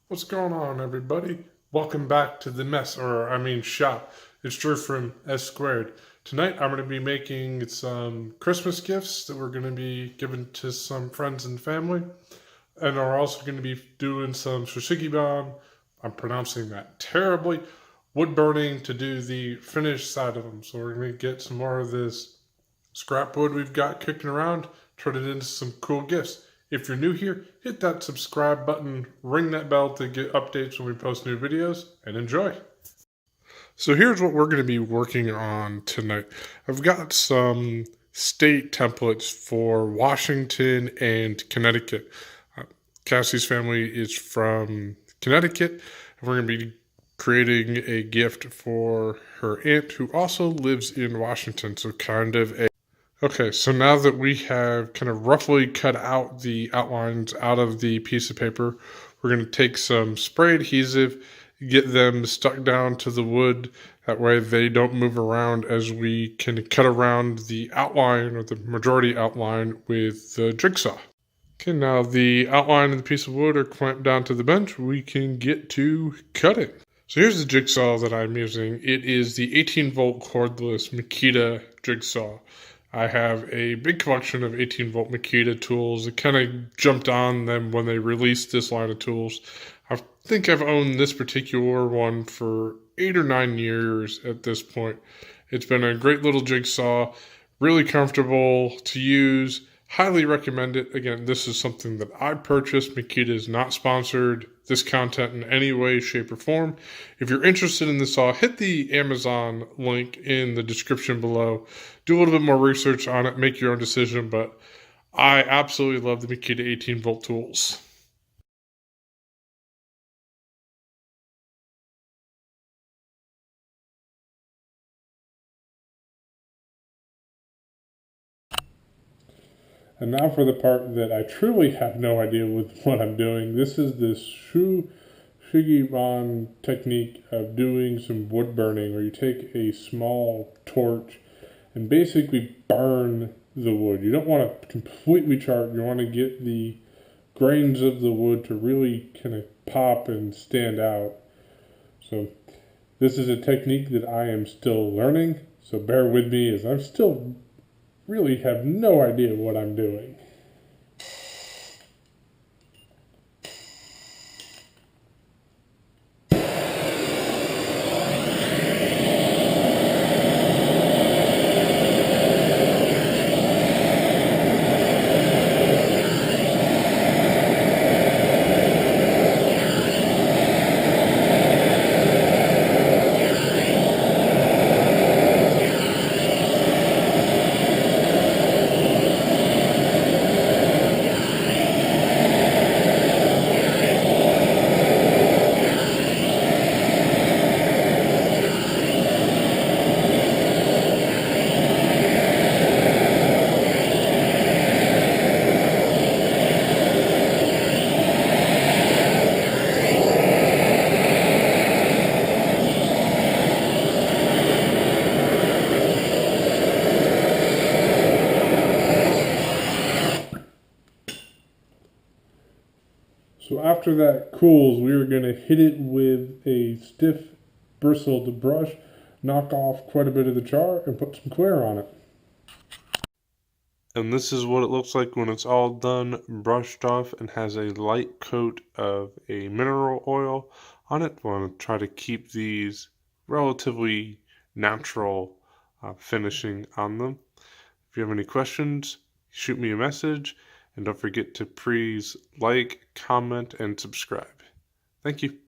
What's going on, everybody? Welcome back to the mess, shop. It's Drew from S Squared. Tonight, I'm going to be making some Christmas gifts that we're going to be giving to some friends and family. And we're also going to be doing some sugi. I'm pronouncing that terribly. Wood burning to do the finished side of them. So we're going to get some more of this scrap wood we've got kicking around, turn it into some cool gifts. If you're new here, hit that subscribe button, ring that bell to get updates when we post new videos, and enjoy. So here's what we're going to be working on tonight. I've got some state templates for Washington and Connecticut. Cassie's family is from Connecticut, and we're going to be creating a gift for her aunt who also lives in Washington, so kind of a Okay, so now that we have kind of roughly cut out the outlines out of the piece of paper, we're going to take some spray adhesive, get them stuck down to the wood. That way they don't move around as we can cut around the outline or the majority outline with the jigsaw. Okay, now the outline of the piece of wood are clamped down to the bench. We can get to cutting. So here's the jigsaw that I'm using. It is the 18-volt cordless Makita jigsaw. I have a big collection of 18-volt Makita tools. It kind of jumped on them when they released this line of tools. I think I've owned this particular one for 8 or 9 years at this point. It's been a great little jigsaw, really comfortable to use. Highly recommend it. Again, this is something that I purchased. Makita is not sponsored this content in any way, shape, or form. If you're interested in this saw, hit the Amazon link in the description below. Do a little bit more research on it, make your own decision, but I absolutely love the Makita 18-volt tools. And now for the part that I truly have no idea with what I'm doing. This is this Shigibon technique of doing some wood burning, where you take a small torch and basically burn the wood. You don't want to completely char. You want to get the grains of the wood to really kind of pop and stand out. So this is a technique that I am still learning. So bear with me, as I'm still really have no idea what I'm doing. So after that cools, we are going to hit it with a stiff bristled brush, knock off quite a bit of the char, and put some clear on it. And this is what it looks like when it's all done, brushed off, and has a light coat of a mineral oil on it. We want to try to keep these relatively natural finishing on them. If you have any questions, shoot me a message. And don't forget to please like, comment, and subscribe. Thank you.